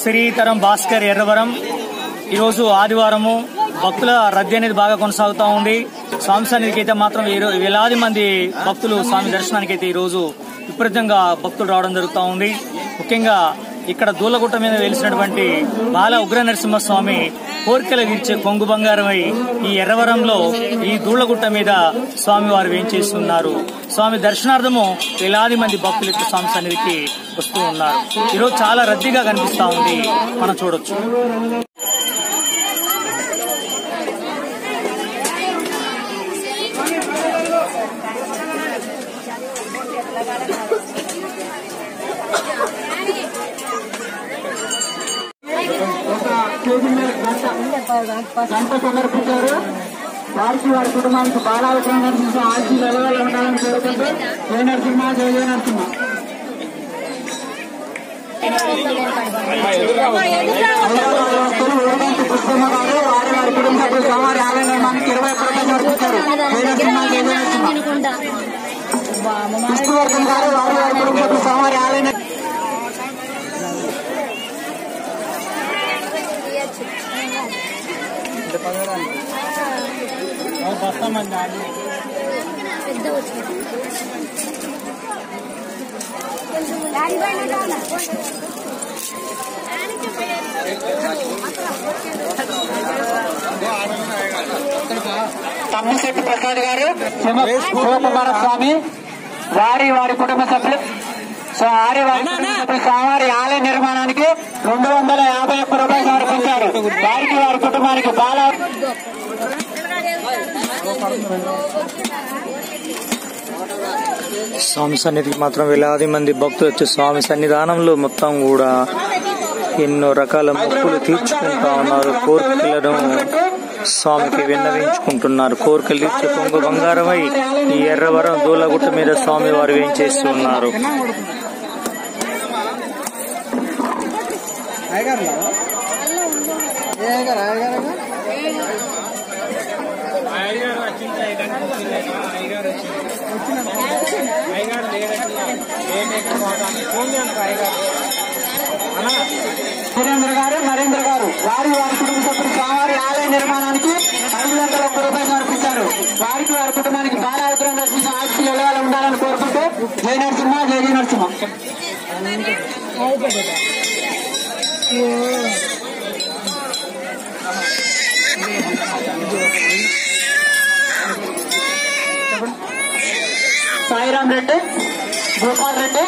శ్రీతరం భాస్కర్ ఎర్రవరం. ఈరోజు ఆదివారము, భక్తుల రద్దీ అనేది బాగా కొనసాగుతూ ఉంది. స్వామి సన్నిధికి అయితే మాత్రం వేలాది మంది భక్తులు స్వామి దర్శనానికి అయితే ఈరోజు విపరీతంగా భక్తులు రావడం జరుగుతూ ఉంది. ముఖ్యంగా ఇక్కడ దూలగుట్ట మీద వెలిసినటువంటి బాల ఉగ్ర నరసింహస్వామి కోరికలు తీర్చే కొంగు బంగారమై ఈ ఎర్రవరంలో ఈ దూళ్లగుట్ట మీద స్వామి వారు వేంచేస్తున్నారు. స్వామి దర్శనార్థము వేలాది మంది భక్తులు ఇక్కడ స్వామి సన్నిధికి వస్తూ ఉన్నారు. ఈరోజు చాలా రద్దీగా కనిపిస్తా ఉంది, మనం చూడొచ్చు. గంట సమర్పించారు. వారికి వారి కుటుంబానికి బాలావసరం నరసింహ ఆర్జీ నిలవలు ఉండాలని కోరుకుంటూ జయ నరసింహ జయ నరసింహ. కృష్ణమ్మ గారు వారి వారి కుటుంబ సభ్యులు సోమవారి ఆలయ నిర్మాణానికి 21 రూపాయలు సమర్పించారు. జయ నరసింహ జయ నరసింహ. విష్ణువర్ధన్ గారు వారి వారి కుటుంబ సభ్యులు సోమవారి ఆలయ తమ్మిశెట్టి ప్రసాద్ గారు, శివకుమార స్వామి వారి వారి కుటుంబ సభ్యులు స్వామివారి ఆలయ నిర్మాణానికి 251 రూపాయలు సమర్పించారు. వారికి వారి కుటుంబానికి బాల స్వామి సన్నిధికి మాత్రం వేలాది మంది భక్తులు వచ్చి స్వామి సన్నిధానంలో మొత్తం కూడా ఎన్నో రకాల మొక్కులు తీర్చుకుంటా ఉన్నారు. కోరికలను స్వామికి విన్నవించుకుంటున్నారు. కోరికలు తీర్చే కొంగు బంగారమై ఈ ఎర్రవరం దూలగుట్ట మీద స్వామి వారు వేంచేస్తున్నారు. సురేంద్ర గారు, నరేంద్ర గారు వారి వారి కుటుంబ సభ్యులు స్వామివారి ఆలయ నిర్మాణానికి 501 రూపాయలు సమర్పించారు. వారికి వారి కుటుంబానికి బాల ఉగ్ర నరసింహ ఆర్జీ నిలవలు ఉండాలని కోరుకుంటూ జయ నరసింహ జయ జయ నరసింహ. సాయిరాం రెడ్డి, గోపాల్ రెడ్డి,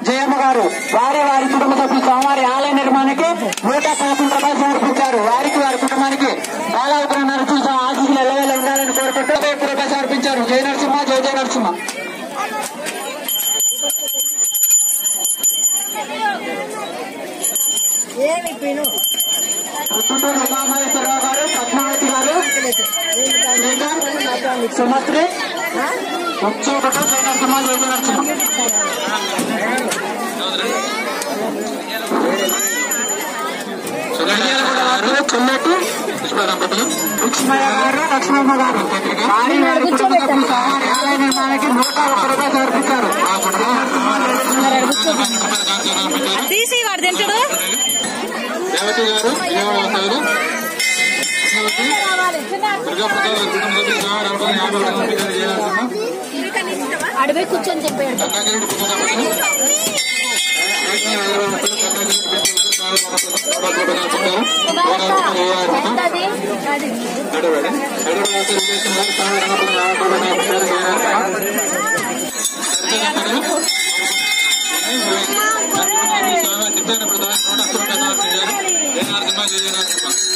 జయమ్మ గారు వారి వారి కుటుంబ సభ్యులు స్వామివారి ఆలయ నిర్మాణానికి 111 రూపాయలు సమర్పించారు. వారికి వారి కుటుంబానికి బాల ఉగ్ర నరసింహ ఆశీస్సులు ఎల్లవేళ ఉండాలని కోరుకుంటూ 1 రూపాయలు సమర్పించారు. జయ నరసింహ జయ జయ నరసింహ. పుట్టూరు ఉమామహేశ్వరరావు గారు, పద్మావతి గారు, సుమత్రి వచ్చేటప్పుడు జయ నరసింహ జయ జయ నరసింహ. చెల్లెటి లక్ష్మయ్య గారు, లక్ష్మమ్మ గారు వారి వారి కుటుంబ సభ్యులు సోమవారి ఆలయ నిర్మాణానికి 101 రూపాయలు సమర్పించారు. రేవతి గారు, అడవి కూర్చొని చెప్పాడు. ప్రధాన